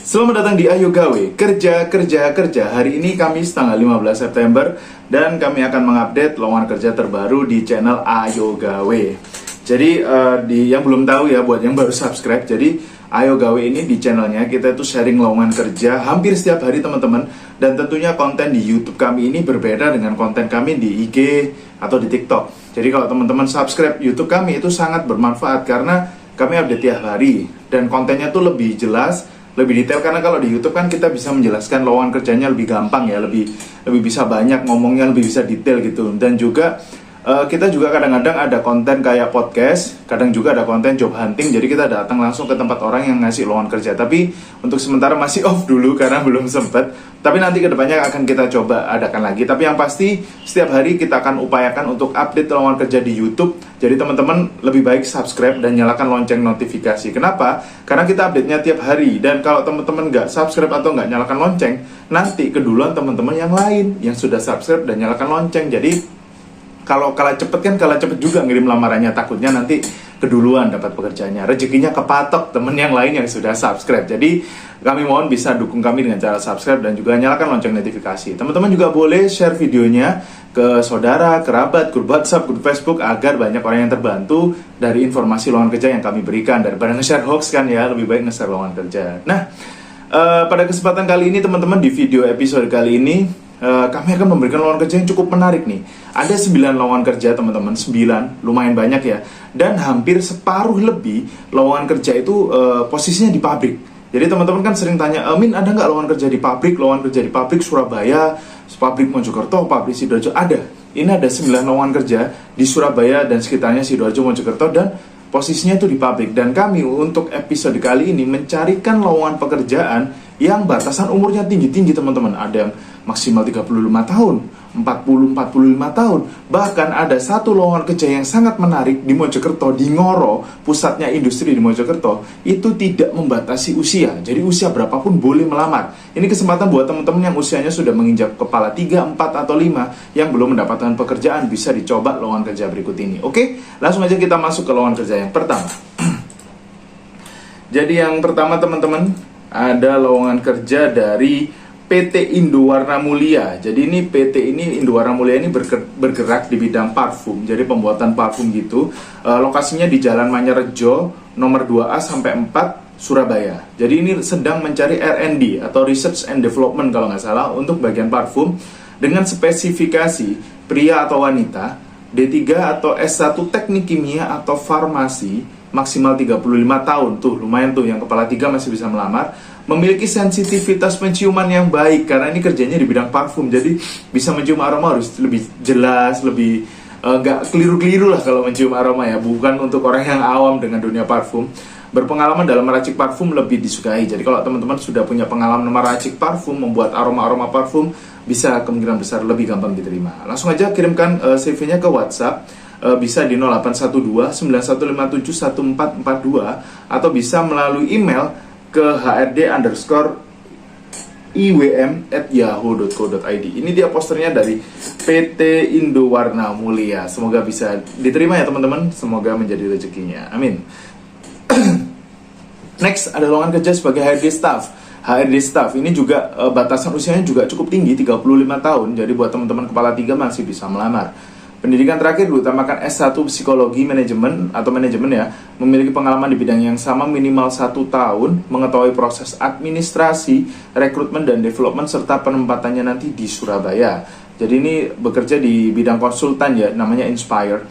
Selamat datang di Ayo Gawe, kerja. Hari ini Kamis tanggal 15 September dan kami akan mengupdate lowongan kerja terbaru di channel Ayo Gawe. Jadi yang belum tahu ya, buat yang baru subscribe, jadi Ayo Gawe ini di channelnya kita itu sharing lowongan kerja hampir setiap hari teman-teman. Dan tentunya konten di YouTube kami ini berbeda dengan konten kami di IG atau di TikTok. Jadi kalau teman-teman subscribe YouTube kami itu sangat bermanfaat karena kami update tiap hari dan kontennya tuh lebih jelas, lebih detail, karena kalau di YouTube kan kita bisa menjelaskan lowongan kerjanya lebih gampang ya, lebih bisa banyak ngomongnya, lebih bisa detail gitu. Dan juga kita juga kadang-kadang ada konten kayak podcast, kadang juga ada konten job hunting, jadi kita datang langsung ke tempat orang yang ngasih lowongan kerja. Tapi untuk sementara masih off dulu karena belum sempet, tapi nanti kedepannya akan kita coba adakan lagi. Tapi yang pasti setiap hari kita akan upayakan untuk update lowongan kerja di YouTube. Jadi teman-teman lebih baik subscribe dan nyalakan lonceng notifikasi. Kenapa? Karena kita update-nya tiap hari. Dan kalau teman-teman nggak subscribe atau nggak nyalakan lonceng, nanti keduluan teman-teman yang lain yang sudah subscribe dan nyalakan lonceng. Jadi kalau kalah cepet juga ngirim lamarannya, takutnya nanti keduluan dapat pekerjaannya, rezekinya kepatok temen yang lain yang sudah subscribe. Jadi kami mohon bisa dukung kami dengan cara subscribe dan juga nyalakan lonceng notifikasi. Teman-teman juga boleh share videonya ke saudara, kerabat, grup WhatsApp, grup Facebook, agar banyak orang yang terbantu dari informasi lowongan kerja yang kami berikan. Daripada nge-share hoax kan ya, lebih baik nge-share lowongan kerja. Nah, pada kesempatan kali ini teman-teman, di video episode kali ini kami akan memberikan lowongan kerja yang cukup menarik nih. Ada 9 lowongan kerja teman-teman, 9, lumayan banyak ya. Dan hampir separuh lebih lowongan kerja itu posisinya di pabrik. Jadi teman-teman kan sering tanya, Min ada nggak lowongan kerja di pabrik? Lowongan kerja di pabrik Surabaya, pabrik Mojokerto, pabrik Sidoarjo. Ada. Ini ada 9 lowongan kerja di Surabaya dan sekitarnya, Sidoarjo, Mojokerto, dan posisinya itu di pabrik. Dan kami untuk episode kali ini mencarikan lowongan pekerjaan yang batasan umurnya tinggi-tinggi teman-teman. Ada yang maksimal 35 tahun, 40-45 tahun. Bahkan ada satu lowongan kerja yang sangat menarik di Mojokerto, di Ngoro, pusatnya industri di Mojokerto. Itu tidak membatasi usia, jadi usia berapapun boleh melamar. Ini kesempatan buat teman-teman yang usianya sudah menginjak kepala 3, 4, atau 5 yang belum mendapatkan pekerjaan, bisa dicoba lowongan kerja berikut ini. Oke, langsung aja kita masuk ke lowongan kerja yang pertama. Jadi yang pertama teman-teman, ada lowongan kerja dari PT Indowarna Mulia. Jadi ini PT ini Indowarna Mulia ini bergerak di bidang parfum. Jadi pembuatan parfum gitu. Lokasinya di Jalan Manyarejo nomor 2A sampai 4 Surabaya. Jadi ini sedang mencari R&D atau Research and Development kalau nggak salah untuk bagian parfum dengan spesifikasi pria atau wanita, D3 atau S1 Teknik Kimia atau Farmasi, maksimal 35 tahun. Tuh lumayan tuh, yang kepala 3 masih bisa melamar. Memiliki sensitivitas penciuman yang baik, karena ini kerjanya di bidang parfum, jadi bisa mencium aroma harus lebih jelas, lebih nggak keliru-keliru lah kalau mencium aroma ya, bukan untuk orang yang awam dengan dunia parfum. Berpengalaman dalam meracik parfum lebih disukai. Jadi kalau teman-teman sudah punya pengalaman meracik parfum, membuat aroma-aroma parfum, bisa kemungkinan besar lebih gampang diterima. Langsung aja kirimkan CV-nya ke WhatsApp. Bisa di 0812 9157 1442 atau bisa melalui email ke hrd_iwm@yahoo.co.id. Ini dia posternya dari PT Indowarna Mulia. Semoga bisa diterima ya teman-teman. Semoga menjadi rezekinya. Amin. Next, ada lowongan kerja sebagai HRD staff. HRD staff ini juga batasan usianya juga cukup tinggi, 35 tahun. Jadi buat teman-teman kepala 3 masih bisa melamar. Pendidikan terakhir diutamakan S1 Psikologi Manajemen atau Manajemen ya. Memiliki pengalaman di bidang yang sama minimal 1 tahun, mengetahui proses administrasi, rekrutmen dan development serta penempatannya nanti di Surabaya. Jadi ini bekerja di bidang konsultan ya, namanya Inspire.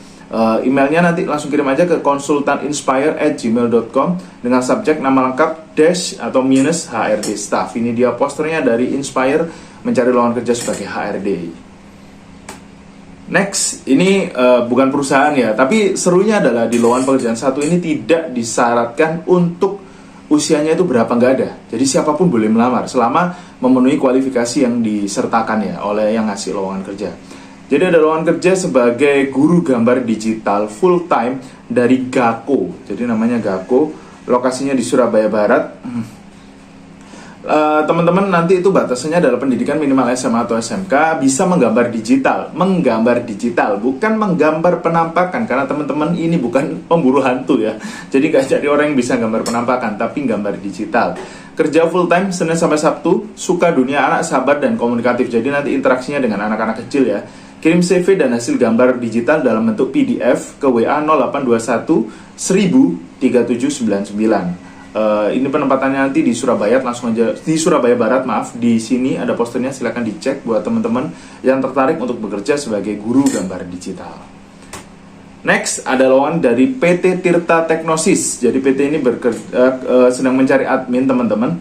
Emailnya nanti langsung kirim aja ke konsultaninspire@gmail.com dengan subjek nama lengkap dash atau minus HRD staff. Ini dia posternya dari Inspire mencari lowongan kerja sebagai HRD. Next, ini bukan perusahaan ya, tapi serunya adalah di lowongan pekerjaan satu ini tidak disyaratkan untuk usianya itu berapa, nggak ada. Jadi siapapun boleh melamar selama memenuhi kualifikasi yang disertakan ya oleh yang ngasih lowongan kerja. Jadi ada lowongan kerja sebagai guru gambar digital full time dari Gako. Jadi namanya Gako, lokasinya di Surabaya Barat. Teman-teman nanti itu batasannya adalah pendidikan minimal SMA atau SMK, bisa menggambar digital, bukan menggambar penampakan, karena teman-teman ini bukan pemburu hantu ya. Jadi nggak jadi orang yang bisa gambar penampakan, tapi gambar digital. Kerja full time Senin sampai Sabtu, suka dunia anak, sabar dan komunikatif. Jadi nanti interaksinya dengan anak-anak kecil ya. Kirim CV dan hasil gambar digital dalam bentuk PDF ke WA 0821 1000 3799. Ini penempatannya nanti di Surabaya, langsung aja di Surabaya Barat, maaf. Di sini ada posternya, silakan dicek buat teman-teman yang tertarik untuk bekerja sebagai guru gambar digital. Next ada lowongan dari PT Tirta Teknosis. Jadi PT ini sedang mencari admin teman-teman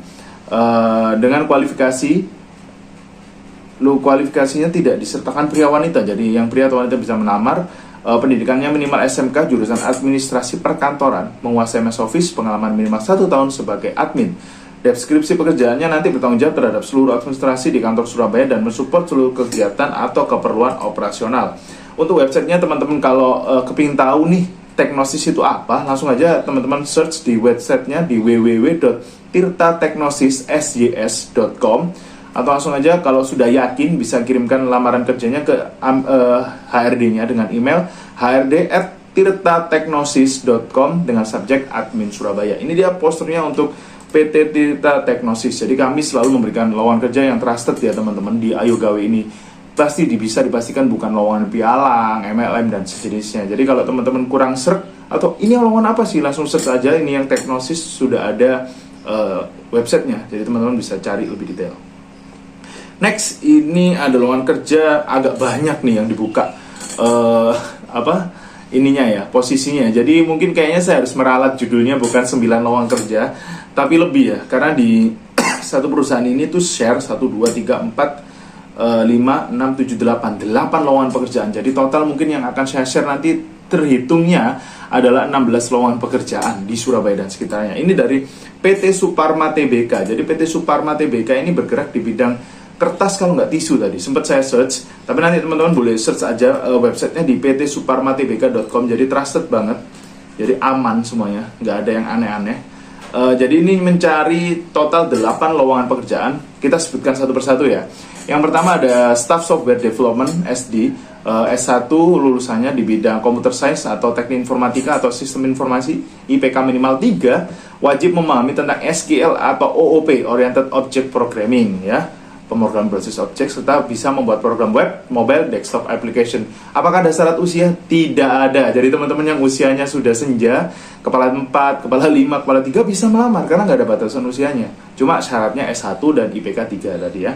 dengan kualifikasinya tidak disertakan pria wanita. Jadi yang pria atau wanita bisa melamar. Pendidikannya minimal SMK jurusan administrasi perkantoran, menguasai MS Office, pengalaman minimal 1 tahun sebagai admin. Deskripsi pekerjaannya nanti bertanggung jawab terhadap seluruh administrasi di kantor Surabaya dan mensupport seluruh kegiatan atau keperluan operasional. Untuk websitenya teman-teman kalau kepingin tahu nih Teknosis itu apa, langsung aja teman-teman search di websitenya di www.tirtateknosissjs.com. Atau langsung aja kalau sudah yakin bisa kirimkan lamaran kerjanya ke HRD-nya dengan email hrd@tirtateknosis.com dengan subjek admin Surabaya. Ini dia posternya untuk PT Tirta Teknosis. Jadi kami selalu memberikan lowongan kerja yang trusted ya teman-teman di Ayo Gawe ini. Pasti bisa dipastikan bukan lowongan pialang, MLM dan sejenisnya. Jadi kalau teman-teman kurang serk atau ini lowongan apa sih, langsung search aja. Ini yang Teknosis sudah ada websitenya. Jadi teman-teman bisa cari lebih detail. Next, ini ada lowongan kerja agak banyak nih yang dibuka posisinya. Jadi mungkin kayaknya saya harus meralat judulnya bukan 9 lowongan kerja, tapi lebih ya. Karena di satu perusahaan ini tuh share 1, 2, 3, 4, 5, 6, 7, 8 lowongan pekerjaan. Jadi total mungkin yang akan saya share nanti terhitungnya adalah 16 lowongan pekerjaan di Surabaya dan sekitarnya. Ini dari PT Suparma Tbk. Jadi PT Suparma Tbk ini bergerak di bidang kertas kalau nggak tisu tadi, sempat saya search, tapi nanti teman-teman boleh search aja websitenya di ptsuparmatbk.com. Jadi trusted banget, jadi aman semuanya, nggak ada yang aneh-aneh. Jadi ini mencari total 8 lowongan pekerjaan. Kita sebutkan satu persatu ya. Yang pertama ada Staff Software Development SD, S1 lulusannya di bidang Computer Science atau Teknik Informatika atau Sistem Informasi, IPK minimal 3, wajib memahami tentang SQL atau OOP, Oriented Object Programming ya, pemrograman berbasis objek, serta bisa membuat program web, mobile, desktop application. Apakah ada syarat usia? Tidak ada. Jadi teman-teman yang usianya sudah senja, kepala 4, kepala 5, kepala 3 bisa melamar karena nggak ada batasan usianya. Cuma syaratnya S1 dan IPK 3 tadi ya.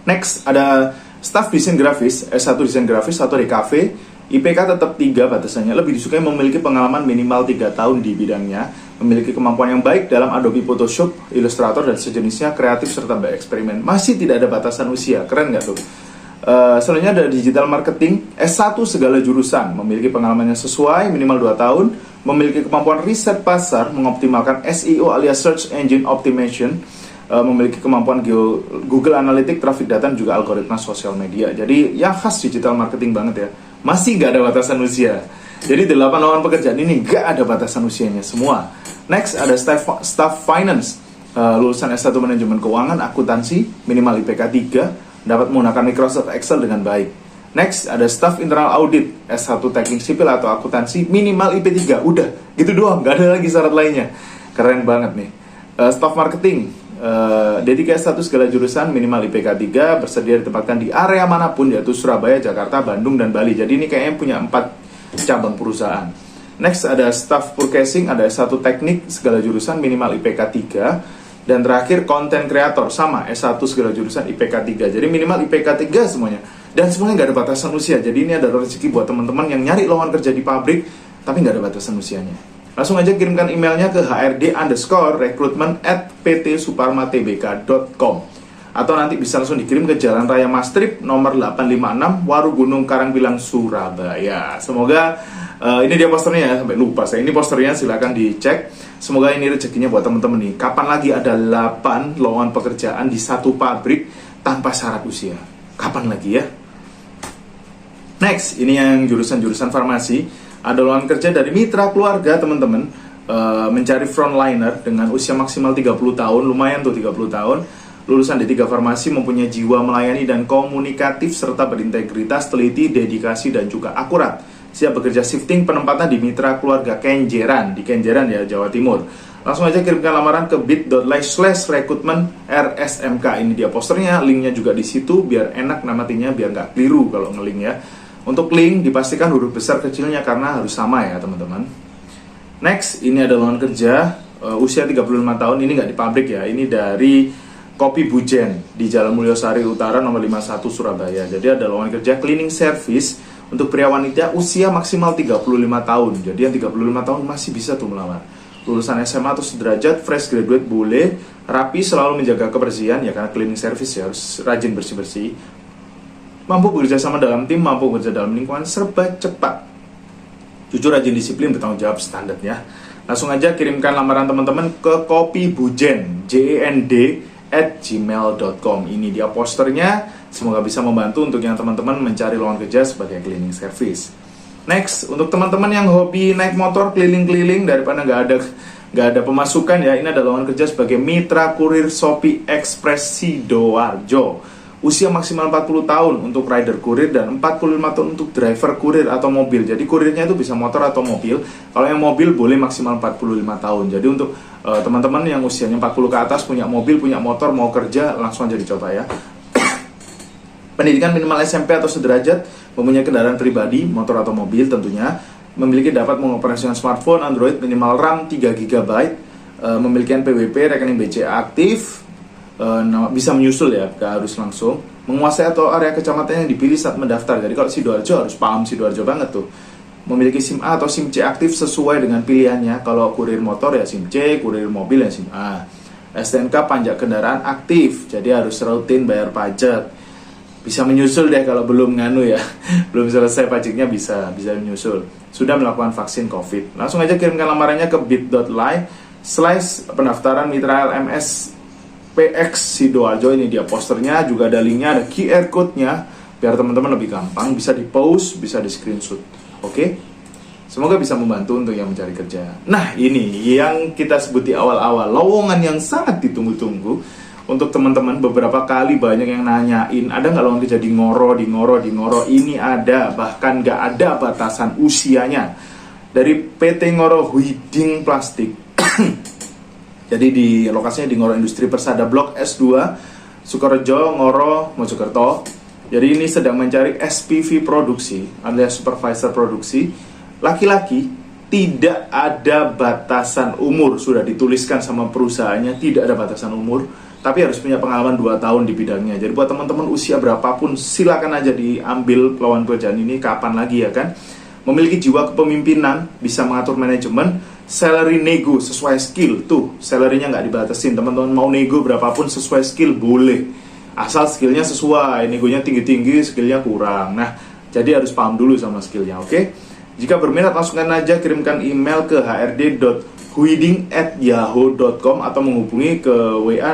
Next ada Staff Desain Grafis, S1 Desain Grafis atau DKV, IPK tetap 3 batasannya. Lebih disukai memiliki pengalaman minimal 3 tahun di bidangnya, memiliki kemampuan yang baik dalam Adobe Photoshop, Illustrator dan sejenisnya, kreatif serta bereksperimen. Masih tidak ada batasan usia, keren nggak tuh? Selanjutnya ada Digital Marketing, S1 segala jurusan, memiliki pengalamannya sesuai, minimal 2 tahun, memiliki kemampuan riset pasar, mengoptimalkan SEO alias Search Engine Optimization, memiliki kemampuan Google Analytics, traffic data, dan juga algoritma sosial media. Jadi yang khas digital marketing banget ya. Masih nggak ada batasan usia. Jadi 8 lowongan pekerjaan ini nggak ada batasan usianya semua. Next ada Staff Finance, lulusan S1 Manajemen Keuangan, Akuntansi, minimal IPK 3, dapat menggunakan Microsoft Excel dengan baik. Next ada Staff Internal Audit, S1 Teknik Sipil atau Akuntansi, minimal IP 3. Udah, gitu doang, nggak ada lagi syarat lainnya. Keren banget nih. Staff Marketing, D3 S1 segala jurusan, minimal IPK 3, bersedia ditempatkan di area manapun, yaitu Surabaya, Jakarta, Bandung, dan Bali. Jadi ini kayaknya punya 4 cabang perusahaan. Next ada Staff Purchasing, ada S1 Teknik segala jurusan, minimal IPK 3. Dan terakhir Content Creator, sama S1 segala jurusan, IPK 3. Jadi minimal IPK 3 semuanya. Dan semuanya nggak ada batasan usia. Jadi ini adalah rezeki buat teman-teman yang nyari lowongan kerja di pabrik, tapi nggak ada batasan usianya. Langsung aja kirimkan emailnya ke hrd_recruitment@ptsuparmatbk.com, atau nanti bisa langsung dikirim ke Jalan Raya Mastrip nomor 856 Waru Gunung Karangpilang, Surabaya. Semoga ini dia posternya ya, sampai lupa saya. Ini posternya, silahkan dicek. Semoga ini rezekinya buat teman-teman nih. Kapan lagi ada 8 lowongan pekerjaan di satu pabrik tanpa syarat usia? Kapan lagi ya? Next, ini yang jurusan-jurusan farmasi. Ada lowongan kerja dari mitra keluarga teman-teman, mencari frontliner dengan usia maksimal 30 tahun, lumayan tuh 30 tahun, lulusan D3 Farmasi, mempunyai jiwa melayani dan komunikatif, serta berintegritas, teliti, dedikasi, dan juga akurat. Siap bekerja shifting, penempatan di mitra keluarga Kenjeran, di Kenjeran ya, Jawa Timur. Langsung aja kirimkan lamaran ke bit.ly/recruitment RSMK. Ini dia posternya, linknya juga di situ biar enak namatinya, biar nggak keliru kalau ngelink ya. Untuk link dipastikan huruf besar kecilnya karena harus sama ya teman-teman. Next, ini ada lowongan kerja usia 35 tahun, ini nggak di pabrik ya, ini dari Kopi Bujen di Jalan Mulyosari Utara nomor 51 Surabaya. Jadi ada lowongan kerja cleaning service untuk pria wanita usia maksimal 35 tahun. Jadi yang 35 tahun masih bisa tuh melamar. Lulusan SMA atau sederajat, fresh graduate boleh, rapi, selalu menjaga kebersihan ya karena cleaning service ya harus rajin bersih-bersih. Mampu bekerja sama dalam tim, mampu bekerja dalam lingkungan, serba cepat. Jujur, rajin, disiplin, bertanggung jawab, standarnya. Langsung aja kirimkan lamaran teman-teman ke Kopi Bujen, jend@gmail.com. Ini dia posternya. Semoga bisa membantu untuk yang teman-teman mencari lowongan kerja sebagai cleaning service. Next, untuk teman-teman yang hobi naik motor keliling-keliling daripada nggak ada pemasukan ya, ini ada lowongan kerja sebagai mitra kurir Shopee Express Sidoarjo. Usia maksimal 40 tahun untuk rider kurir dan 45 tahun untuk driver kurir atau mobil. Jadi kurirnya itu bisa motor atau mobil. Kalau yang mobil boleh maksimal 45 tahun. Jadi untuk teman-teman yang usianya 40 ke atas, punya mobil, punya motor, mau kerja, langsung aja dicoba ya. Pendidikan minimal SMP atau sederajat, mempunyai kendaraan pribadi, motor atau mobil tentunya, memiliki dapat mengoperasikan smartphone, Android, minimal RAM 3 GB, memiliki NPWP, rekening BCA aktif, bisa menyusul ya, gak harus langsung, menguasai atau area kecamatan yang dipilih saat mendaftar. Jadi kalau Sidoarjo harus paham Sidoarjo banget tuh. Memiliki SIM A atau SIM C aktif sesuai dengan pilihannya. Kalau kurir motor ya SIM C, kurir mobil ya SIM A. STNK pajak kendaraan aktif, jadi harus rutin bayar pajak. Bisa menyusul deh kalau belum nganu ya, belum selesai pajaknya bisa menyusul. Sudah melakukan vaksin COVID. Langsung aja kirimkan lamarannya ke bit.ly/pendaftaran mitra LMS PX Sidoarjo. Ini dia posternya, juga ada linknya, ada QR code-nya biar teman-teman lebih gampang, bisa di-post, bisa di-screenshot. Oke? Semoga bisa membantu untuk yang mencari kerja. Nah, ini yang kita sebut di awal-awal, lowongan yang sangat ditunggu-tunggu. Untuk teman-teman, beberapa kali banyak yang nanyain, ada nggak lowongan kerja di Ngoro? Ini ada, bahkan nggak ada batasan usianya. Dari PT Ngoro Huiding Plastik. Jadi di lokasinya di Ngoro Industri Persada Blok S2, Sukorejo, Ngoro, Mojokerto. Jadi ini sedang mencari SPV produksi, alias supervisor produksi, laki-laki, tidak ada batasan umur. Sudah dituliskan sama perusahaannya, tidak ada batasan umur. Tapi harus punya pengalaman 2 tahun di bidangnya. Jadi buat teman-teman usia berapapun, silakan aja diambil lowongan pekerjaan ini, kapan lagi ya kan. Memiliki jiwa kepemimpinan, bisa mengatur manajemen, salary nego sesuai skill. Tuh, salarynya nggak dibatasin. Teman-teman mau nego berapapun sesuai skill boleh. Asal skillnya sesuai, negonya tinggi-tinggi, skillnya kurang. Nah, jadi harus paham dulu sama skillnya, oke? Jika berminat, langsungkan aja kirimkan email ke hrd.huiding@yahoo.com atau menghubungi ke WA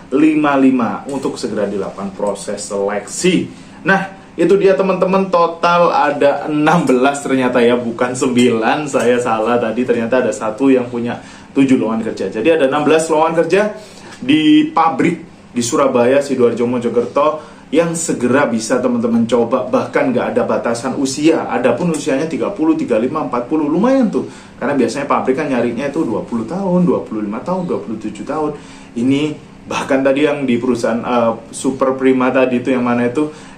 0812-3187-9455 untuk segera dilakukan proses seleksi. Nah, itu dia teman-teman, total ada 16 ternyata ya, bukan 9, saya salah tadi, ternyata ada satu yang punya 7 lowongan kerja. Jadi ada 16 lowongan kerja di pabrik di Surabaya, Sidoarjo, Mojokerto, yang segera bisa teman-teman coba, bahkan nggak ada batasan usia. Adapun usianya 30, 35, 40, lumayan tuh. Karena biasanya pabrik kan nyarinya itu 20 tahun, 25 tahun, 27 tahun. Ini bahkan tadi yang di perusahaan Super Prima tadi itu yang mana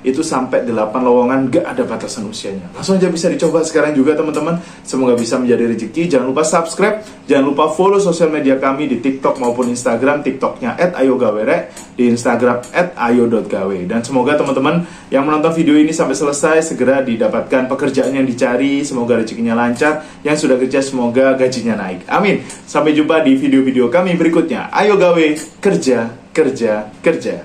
itu sampai 8 lowongan, nggak ada batasan usianya. Langsung aja bisa dicoba sekarang juga teman-teman. Semoga bisa menjadi rezeki. Jangan lupa subscribe, jangan lupa follow sosial media kami di TikTok maupun Instagram. TikToknya @ayogawere, di Instagram @ayo.gawe. Dan semoga teman-teman yang menonton video ini sampai selesai segera didapatkan pekerjaan yang dicari. Semoga rezekinya lancar. Yang sudah kerja semoga gajinya naik. Amin. Sampai jumpa di video-video kami berikutnya. Ayo gawe, kerja, kerja, kerja.